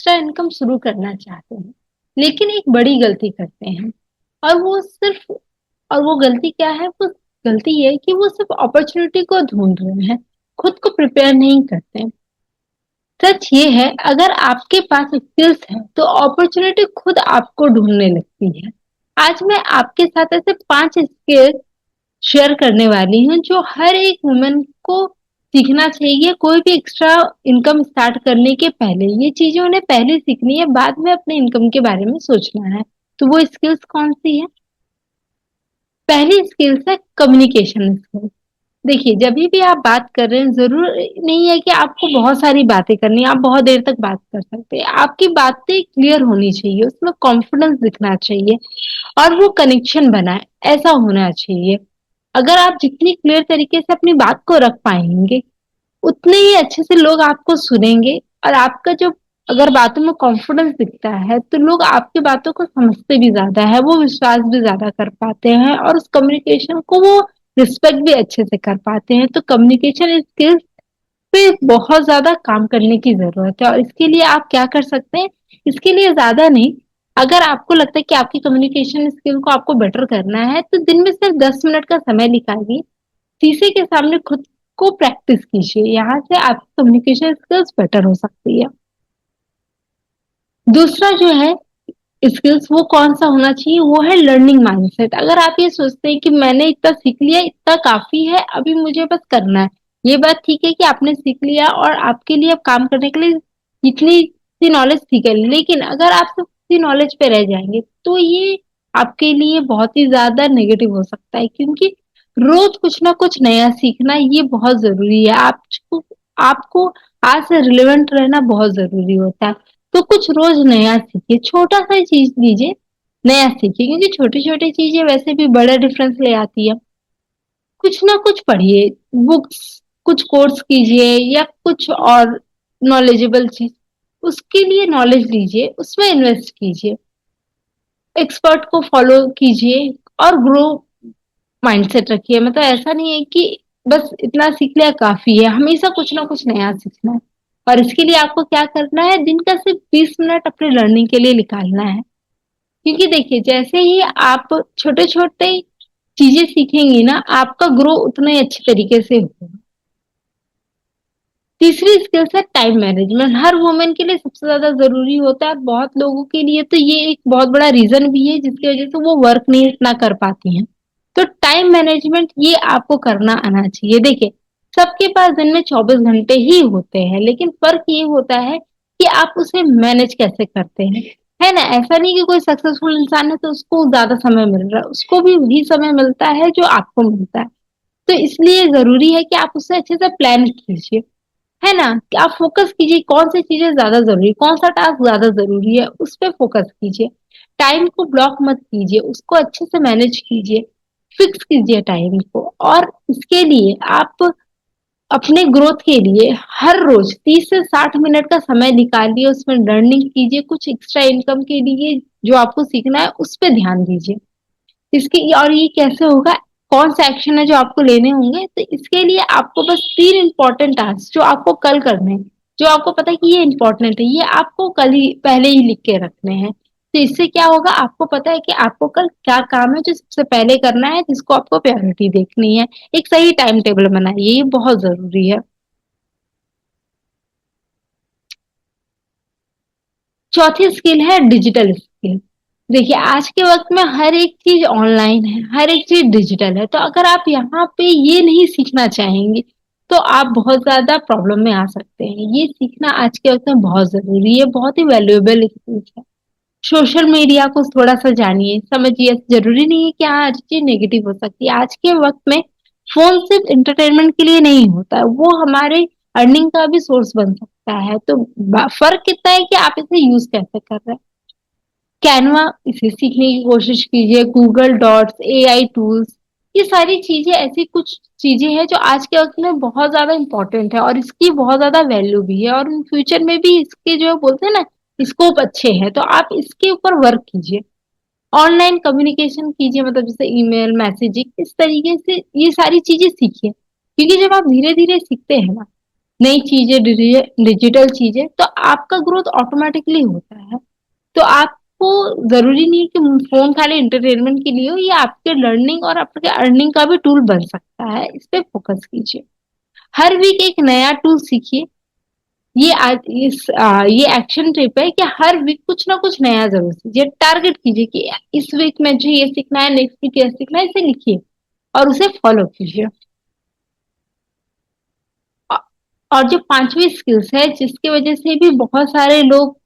Extra income शुरू करना चाहते हैं, लेकिन एक बड़ी गलती करते हैं। और वो सिर्फ और वो गलती क्या है? वो गलती ये है कि वो सिर्फ अपॉर्चुनिटी को ढूंढ रहे हैं, खुद को प्रिपेयर नहीं करते। सच ये है, अगर आपके पास स्किल्स है तो अपॉर्चुनिटी खुद आपको ढूंढने लगती है। आज मैं आपके साथ ऐसे 5 स्किल्स शेयर करने वाली हूँ जो हर एक वुमेन को सीखना चाहिए कोई भी एक्स्ट्रा इनकम स्टार्ट करने के पहले। ये चीजें उन्हें पहले सीखनी है, बाद में अपने इनकम के बारे में सोचना है। तो वो स्किल्स कौन सी है? पहली स्किल्स है कम्युनिकेशन स्किल्स। देखिए, जब भी आप बात कर रहे हैं, जरूर नहीं है कि आपको बहुत सारी बातें करनी है, आप बहुत देर तक बात कर सकते हैं। आपकी बातें क्लियर होनी चाहिए, उसमें कॉन्फिडेंस दिखना चाहिए और वो कनेक्शन बनाए, ऐसा होना चाहिए। अगर आप जितनी क्लियर तरीके से अपनी बात को रख पाएंगे, उतने ही अच्छे से लोग आपको सुनेंगे। और आपका जो अगर बातों में कॉन्फिडेंस दिखता है तो लोग आपकी बातों को समझते भी ज्यादा है, वो विश्वास भी ज्यादा कर पाते हैं और उस कम्युनिकेशन को वो रिस्पेक्ट भी अच्छे से कर पाते हैं। तो कम्युनिकेशन स्किल्स पे बहुत ज्यादा काम करने की जरूरत है। और इसके लिए आप क्या कर सकते हैं? इसके लिए ज्यादा नहीं, अगर आपको लगता है कि आपकी कम्युनिकेशन स्किल को आपको बेटर करना है तो दिन में सिर्फ 10 मिनट का समय निकालिए, शीशे के सामने खुद को प्रैक्टिस कीजिए। यहाँ से आपकी कम्युनिकेशन स्किल्स बेटर हो सकती है। दूसरा जो है स्किल्स, वो कौन सा होना चाहिए? वो है लर्निंग माइंडसेट। अगर आप ये सोचते हैं कि मैंने इतना सीख लिया, इतना काफी है, अभी मुझे बस करना है। ये बात ठीक है कि आपने सीख लिया और आपके लिए अब काम करने के लिए इतनी सी नॉलेज ठीक है, लेकिन अगर आप सिर्फ इसी नॉलेज पे रह जाएंगे तो ये आपके लिए बहुत ही ज्यादा नेगेटिव हो सकता है, क्योंकि रोज कुछ ना कुछ नया सीखना ये बहुत जरूरी है। आपको आज से रिलेवेंट रहना बहुत जरूरी होता है। तो कुछ रोज नया सीखिए, छोटा सा चीज लीजिए, नया सीखिए, क्योंकि छोटी छोटी चीजें वैसे भी बड़ा डिफरेंस ले आती है। कुछ ना कुछ पढ़िए, बुक्स, कुछ कोर्स कीजिए या कुछ और नॉलेजेबल चीज, उसके लिए नॉलेज लीजिए, उसमें इन्वेस्ट कीजिए, एक्सपर्ट को फॉलो कीजिए और ग्रो माइंडसेट रखिए। मतलब ऐसा नहीं है कि बस इतना सीख लिया काफी है, हमेशा कुछ ना कुछ नया सीखना है। और इसके लिए आपको क्या करना है? दिन का सिर्फ 20 मिनट अपने लर्निंग के लिए निकालना है। क्योंकि देखिए, जैसे ही आप छोटे छोटे चीजें सीखेंगी ना, आपका ग्रो उतना ही अच्छे तरीके से होगा। तीसरी स्किल्स है टाइम मैनेजमेंट। हर वुमेन के लिए सबसे ज्यादा जरूरी होता है। बहुत लोगों के लिए तो ये एक बहुत बड़ा रीजन भी है जिसकी वजह से वो वर्क नहीं इतना कर पाती हैं। तो टाइम मैनेजमेंट ये आपको करना आना चाहिए। देखिए, सबके पास दिन में 24 घंटे ही होते हैं, लेकिन फर्क ये होता है कि आप उसे मैनेज कैसे करते हैं। है ना? ऐसा नहीं कि कोई सक्सेसफुल इंसान है तो उसको ज्यादा समय मिल रहा है, उसको भी वही समय मिलता है जो आपको मिलता है। तो इसलिए जरूरी है कि आप उसे अच्छे से प्लान कीजिए। है ना? कि आप फोकस कीजिए कौन सी चीजें ज्यादा जरूरी, कौन सा टास्क ज्यादा जरूरी है, उस पर फोकस कीजिए। टाइम को ब्लॉक मत कीजिए, उसको अच्छे से मैनेज कीजिए, फिक्स कीजिए टाइम को। और इसके लिए आप अपने ग्रोथ के लिए हर रोज 30 से 60 मिनट का समय निकालिए, उसमें लर्निंग कीजिए, कुछ एक्स्ट्रा इनकम के लिए जो आपको सीखना है उस पर ध्यान दीजिए। इसके और ये कैसे होगा? कौन सा एक्शन है जो आपको लेने होंगे? तो इसके लिए आपको बस 3 इंपॉर्टेंट टास्क जो आपको कल करने हैं, जो आपको पता है कि ये इंपॉर्टेंट है, ये आपको कल ही पहले ही लिख के रखने हैं। तो इससे क्या होगा? आपको पता है कि आपको कल क्या काम है जो सबसे पहले करना है, जिसको आपको प्रायोरिटी देखनी है। एक सही टाइम टेबल बनाइए, ये बहुत जरूरी है। चौथी स्किल है डिजिटल स्किल। देखिए, आज के वक्त में हर एक चीज ऑनलाइन है, हर एक चीज डिजिटल है। तो अगर आप यहाँ पे ये नहीं सीखना चाहेंगे तो आप बहुत ज्यादा प्रॉब्लम में आ सकते हैं। ये सीखना आज के वक्त में बहुत जरूरी है, बहुत ही वैल्यूएबल स्किल है। सोशल मीडिया को थोड़ा सा जानिए, समझिए। जरूरी नहीं है कि हाँ हर चीज नेगेटिव हो सकती है। आज के वक्त में फोन सिर्फ इंटरटेनमेंट के लिए नहीं होता है, वो हमारे अर्निंग का भी सोर्स बन सकता है। तो फर्क कितना है कि आप इसे यूज कैसे कर रहे हैं। कैनवा, इसे सीखने की कोशिश कीजिए। गूगल डॉट्स, एआई टूल्स, ये सारी चीजें ऐसी कुछ चीजें हैं जो आज के वक्त में बहुत ज्यादा इंपॉर्टेंट है और इसकी बहुत ज्यादा वैल्यू भी है। और इन फ्यूचर में भी इसके जो बोलते हैं ना, स्कोप अच्छे हैं। तो आप इसके ऊपर वर्क कीजिए, ऑनलाइन कम्युनिकेशन कीजिए, मतलब जैसे ईमेल, मैसेजिंग, इस तरीके से ये सारी चीजें सीखिए। क्योंकि जब आप धीरे धीरे सीखते हैं ना, नई चीजें, डिजिटल चीजें, तो आपका ग्रोथ ऑटोमेटिकली होता है। तो आपको जरूरी नहीं है कि फोन खाली एंटरटेनमेंट के लिए हो, ये आपके लर्निंग और आपके अर्निंग का भी टूल बन सकता है। इस पे फोकस कीजिए। हर वीक एक नया टूल सीखिए। ये आज ये एक्शन ट्रिप है कि हर वीक कुछ ना कुछ नया जरूर सीखिए। टारगेट कीजिए कि इस वीक में मुझे ये सीखना है, नेक्स्ट वीक ये सीखना है, इसे लिखिए और उसे फॉलो कीजिए। औ- और जो पांचवी स्किल्स है, जिसकी वजह से भी बहुत सारे लोग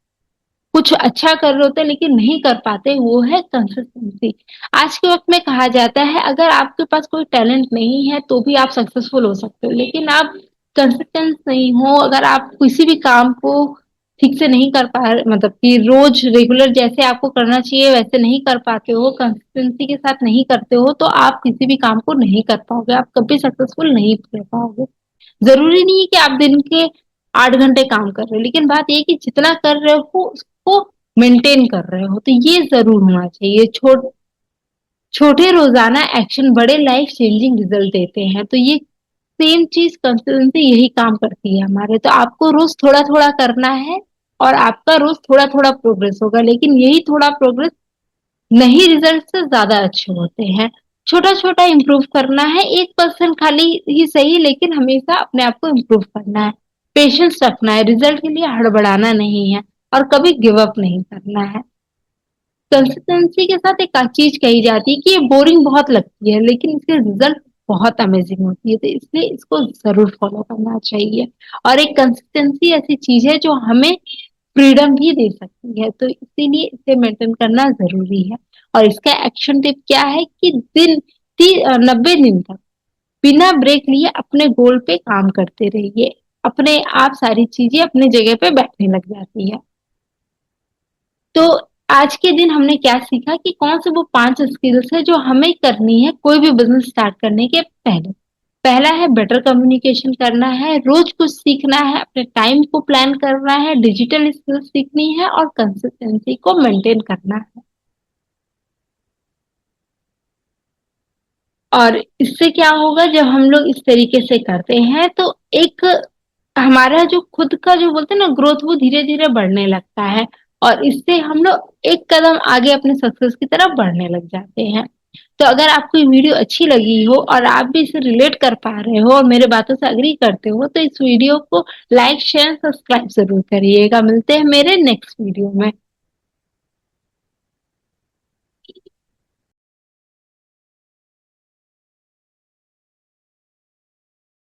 कुछ अच्छा कर रहे होते हैं लेकिन नहीं कर पाते, वो है कंसिस्टेंसी। आज के वक्त में कहा जाता है अगर आपके पास कोई टैलेंट नहीं है तो भी आप सक्सेसफुल हो सकते हो, लेकिन आप कंसिस्टेंट नहीं हो, अगर आप किसी भी काम को ठीक से नहीं कर पा रहे, मतलब कि रोज रेगुलर जैसे आपको करना चाहिए वैसे नहीं कर पाते हो, कंसिस्टेंसी के साथ नहीं करते हो, तो आप किसी भी काम को नहीं कर पाओगे, आप कभी सक्सेसफुल नहीं हो पाओगे। जरूरी नहीं है कि आप दिन के 8 घंटे काम कर रहे हो, लेकिन बात ये है कि जितना कर रहे हो उसको मेंटेन कर रहे हो, तो ये जरूर होना चाहिए। छोटे रोजाना एक्शन बड़े लाइफ चेंजिंग रिजल्ट देते हैं। तो ये सेम चीज कंसिस्टेंसी यही काम करती है हमारे। तो आपको रोज थोड़ा थोड़ा करना है और आपका रोज थोड़ा थोड़ा प्रोग्रेस होगा, लेकिन यही थोड़ा प्रोग्रेस नहीं रिजल्ट से ज्यादा अच्छे होते हैं। छोटा छोटा इम्प्रूव करना है, 1% खाली ही सही, लेकिन हमेशा अपने आप को इम्प्रूव करना है। पेशेंस रखना है, रिजल्ट के लिए हड़बड़ाना नहीं है और कभी गिव अप नहीं करना है। कंसिस्टेंसी के साथ एक चीज कही जाती है कि ये बोरिंग बहुत लगती है लेकिन इसके रिजल्ट बहुत अमेजिंग होती है, तो इसलिए इसको जरूर फॉलो करना चाहिए। और एक कंसिस्टेंसी ऐसी चीज है जो हमें फ्रीडम भी दे सकती है, तो इसीलिए इसे मेंटेन करना जरूरी है। और इसका एक्शन टिप क्या है कि 90 दिन तक बिना ब्रेक लिए अपने गोल पे काम करते रहिए। अपने आप सारी चीजें अपने जगह पे बैठने लग जाती है। तो आज के दिन हमने क्या सीखा कि कौन से वो 5 स्किल्स है जो हमें करनी है कोई भी बिजनेस स्टार्ट करने के पहले। पहला है बेटर कम्युनिकेशन करना है, रोज कुछ सीखना है, अपने टाइम को प्लान करना है, डिजिटल स्किल्स सीखनी है और कंसिस्टेंसी को मेंटेन करना है। और इससे क्या होगा, जब हम लोग इस तरीके से करते हैं तो एक हमारा जो खुद का जो बोलते हैं ना ग्रोथ, वो धीरे धीरे बढ़ने लगता है और इससे हम लोग एक कदम आगे अपने सक्सेस की तरफ बढ़ने लग जाते हैं। तो अगर आपको ये वीडियो अच्छी लगी हो और आप भी इसे रिलेट कर पा रहे हो और मेरे बातों से अग्री करते हो, तो इस वीडियो को लाइक शेयर सब्सक्राइब जरूर करिएगा। मिलते हैं मेरे नेक्स्ट वीडियो में।